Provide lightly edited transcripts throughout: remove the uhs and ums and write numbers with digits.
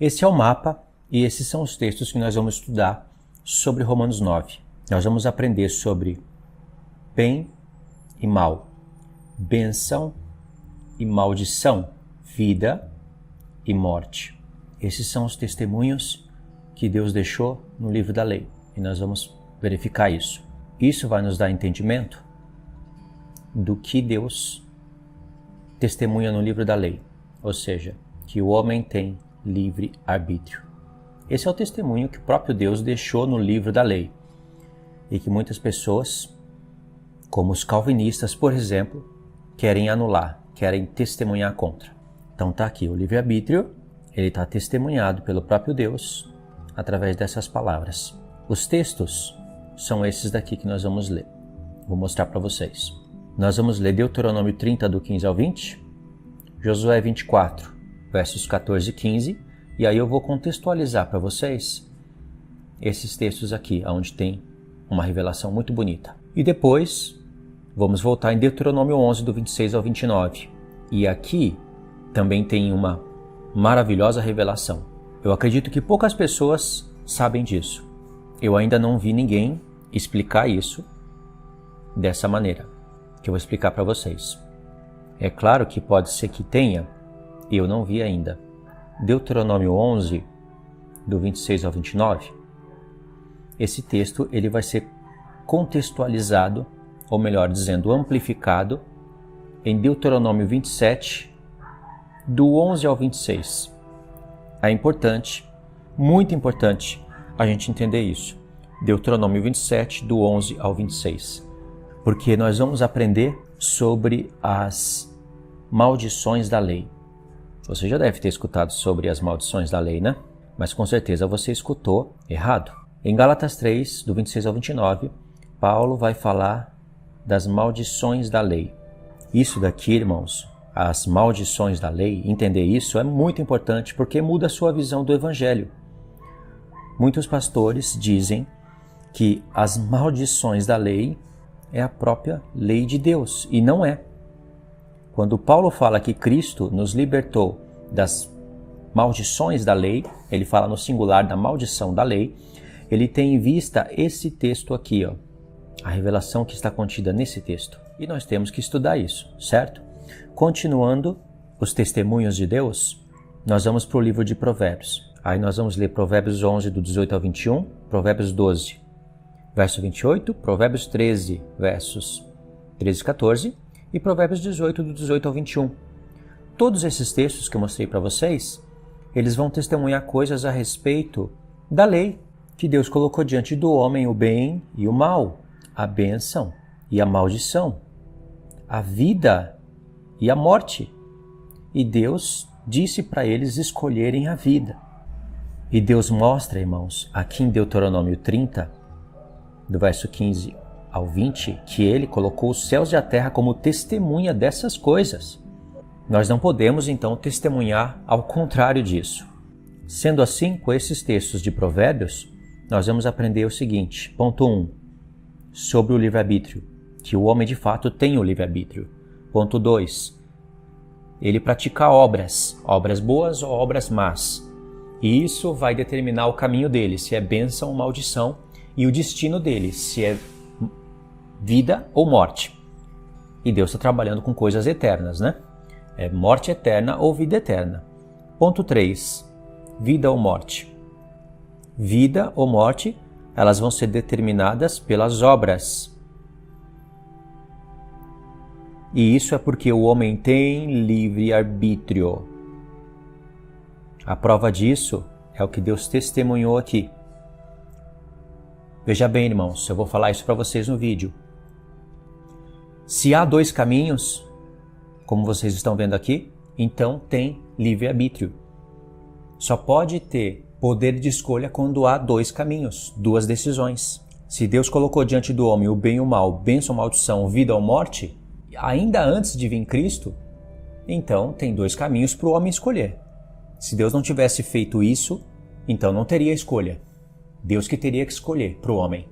Esse é o mapa e esses são os textos que nós vamos estudar sobre Romanos 9. Nós vamos aprender sobre bem e mal, bênção e maldição, vida e morte. Esses são os testemunhos que Deus deixou no livro da lei e nós vamos verificar isso. Isso vai nos dar entendimento do que Deus testemunha no livro da lei, ou seja, que o homem tem livre arbítrio. Esse é o testemunho que o próprio Deus deixou no livro da lei e que muitas pessoas, como os calvinistas, por exemplo, querem anular, querem testemunhar contra. Então está aqui o livre-arbítrio, ele está testemunhado pelo próprio Deus através dessas palavras. Os textos são esses daqui que nós vamos ler. Vou mostrar para vocês. Nós vamos ler Deuteronômio 30, do 15 ao 20, Josué 24, versos 14 e 15, e aí eu vou contextualizar para vocês esses textos aqui, onde tem uma revelação muito bonita. E depois vamos voltar em Deuteronômio 11, do 26 ao 29, e aqui também tem uma maravilhosa revelação. Eu acredito que poucas pessoas sabem disso. Eu ainda não vi ninguém explicar isso dessa maneira, que eu vou explicar para vocês. É claro que pode ser que tenha, eu não vi ainda. Deuteronômio 11, do 26 ao 29, esse texto ele vai ser contextualizado, ou melhor dizendo, amplificado, em Deuteronômio 27, do 11 ao 26. É importante, muito importante, a gente entender isso. Deuteronômio 27, do 11 ao 26. Porque nós vamos aprender sobre as maldições da lei. Você já deve ter escutado sobre as maldições da lei, né? Mas com certeza você escutou errado. Em Gálatas 3, do 26 ao 29, Paulo vai falar das maldições da lei. Isso daqui, irmãos, as maldições da lei, entender isso é muito importante porque muda a sua visão do evangelho. Muitos pastores dizem que as maldições da lei é a própria lei de Deus, e não é. Quando Paulo fala que Cristo nos libertou das maldições da lei, ele fala no singular da maldição da lei, ele tem em vista esse texto aqui, ó, a revelação que está contida nesse texto. E nós temos que estudar isso, certo? Continuando os testemunhos de Deus, nós vamos para o livro de Provérbios. Aí nós vamos ler Provérbios 11, do 18 ao 21, Provérbios 12, verso 28, Provérbios 13, versos 13 e 14, e Provérbios 18, do 18 ao 21. Todos esses textos que eu mostrei para vocês, eles vão testemunhar coisas a respeito da lei, que Deus colocou diante do homem o bem e o mal, a bênção e a maldição, a vida e a morte. E Deus disse para eles escolherem a vida. E Deus mostra, irmãos, aqui em Deuteronômio 30, do verso 15 ao 20, que Ele colocou os céus e a terra como testemunha dessas coisas. Nós não podemos, então, testemunhar ao contrário disso. Sendo assim, com esses textos de Provérbios, nós vamos aprender o seguinte. Ponto 1. Sobre o livre-arbítrio, que o homem de fato tem o livre-arbítrio. Ponto 2. Ele pratica obras boas ou obras más. E isso vai determinar o caminho dele, se é bênção ou maldição, e o destino dele, se é vida ou morte. E Deus está trabalhando com coisas eternas, né? É morte eterna ou vida eterna. Ponto 3. Vida ou morte. Vida ou morte, elas vão ser determinadas pelas obras. E isso é porque o homem tem livre-arbítrio. A prova disso é o que Deus testemunhou aqui. Veja bem, irmãos, eu vou falar isso para vocês no vídeo. Se há dois caminhos, como vocês estão vendo aqui, então tem livre-arbítrio. Só pode ter poder de escolha quando há dois caminhos, duas decisões. Se Deus colocou diante do homem o bem e o mal, bênção ou maldição, vida ou morte, ainda antes de vir Cristo, então tem dois caminhos para o homem escolher. Se Deus não tivesse feito isso, então não teria escolha. Deus que teria que escolher para o homem.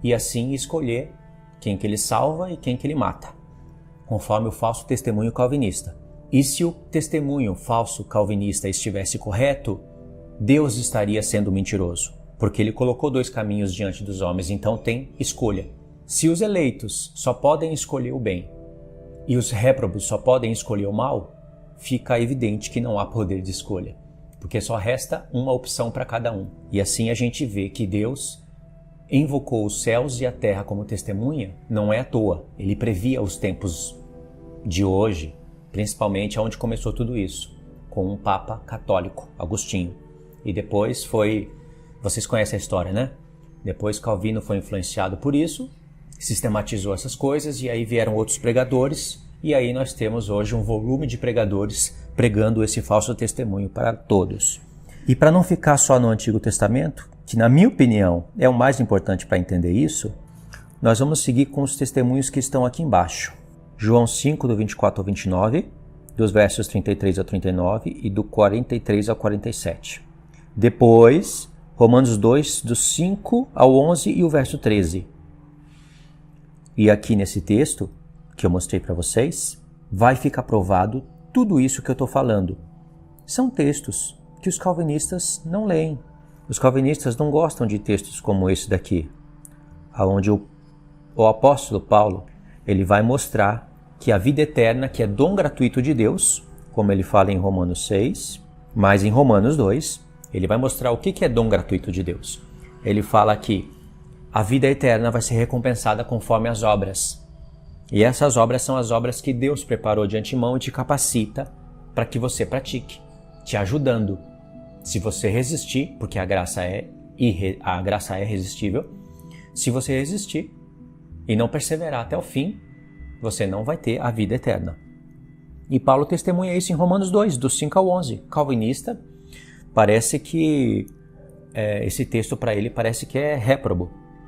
E assim escolher quem que ele salva e quem que ele mata, conforme o falso testemunho calvinista. E se o testemunho falso calvinista estivesse correto, Deus estaria sendo mentiroso, porque ele colocou dois caminhos diante dos homens, então tem escolha. Se os eleitos só podem escolher o bem e os réprobos só podem escolher o mal, fica evidente que não há poder de escolha, porque só resta uma opção para cada um. E assim a gente vê que Deus invocou os céus e a terra como testemunha, não é à toa. Ele previa os tempos de hoje, principalmente onde começou tudo isso, com um Papa católico, Agostinho. E depois vocês conhecem a história, né? Depois Calvino foi influenciado por isso, sistematizou essas coisas e aí vieram outros pregadores e aí nós temos hoje um volume de pregadores pregando esse falso testemunho para todos. E para não ficar só no Antigo Testamento, que na minha opinião é o mais importante para entender isso, nós vamos seguir com os testemunhos que estão aqui embaixo. João 5, do 24 ao 29, dos versos 33 ao 39 e do 43 ao 47. Depois, Romanos 2, do 5 ao 11 e o verso 13. E aqui nesse texto, que eu mostrei para vocês, vai ficar provado tudo isso que eu estou falando. São textos que os calvinistas não leem. Os calvinistas não gostam de textos como esse daqui, onde o apóstolo Paulo ele vai mostrar que a vida eterna, que é dom gratuito de Deus, como ele fala em Romanos 6, mas em Romanos 2, ele vai mostrar o que é dom gratuito de Deus. Ele fala que a vida eterna vai ser recompensada conforme as obras. E essas obras são as obras que Deus preparou de antemão e te capacita para que você pratique, te ajudando. Se você resistir, porque a graça é irresistível, se você resistir e não perseverar até o fim, você não vai ter a vida eterna. E Paulo testemunha isso em Romanos 2, do 5 ao 11. Calvinista, parece que esse texto para ele parece que é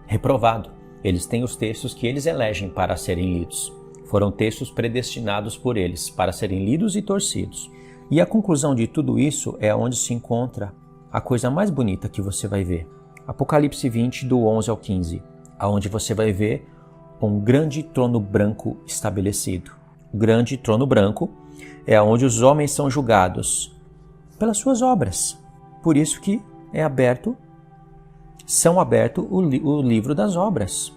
reprovado. Eles têm os textos que eles elegem para serem lidos. Foram textos predestinados por eles para serem lidos e torcidos. E a conclusão de tudo isso é onde se encontra a coisa mais bonita que você vai ver. Apocalipse 20, do 11 ao 15, onde você vai ver um grande trono branco estabelecido. O grande trono branco é onde os homens são julgados pelas suas obras. Por isso que são aberto o livro das obras,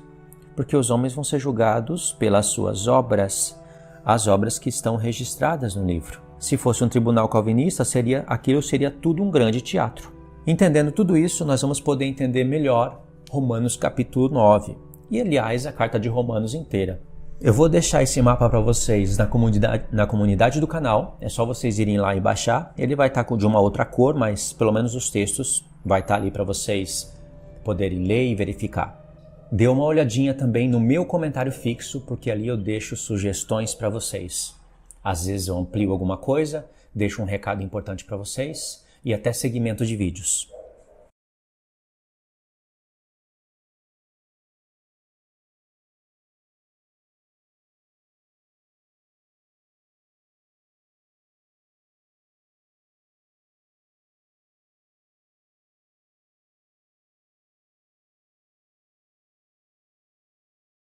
porque os homens vão ser julgados pelas suas obras, as obras que estão registradas no livro. Se fosse um tribunal calvinista, aquilo seria tudo um grande teatro. Entendendo tudo isso, nós vamos poder entender melhor Romanos capítulo 9, e aliás a carta de Romanos inteira. Eu vou deixar esse mapa para vocês na comunidade do canal, é só vocês irem lá e baixar. Ele vai estar de uma outra cor, mas pelo menos os textos vai estar ali para vocês poderem ler e verificar. Dê uma olhadinha também no meu comentário fixo, porque ali eu deixo sugestões para vocês. Às vezes eu amplio alguma coisa, deixo um recado importante para vocês e até segmento de vídeos.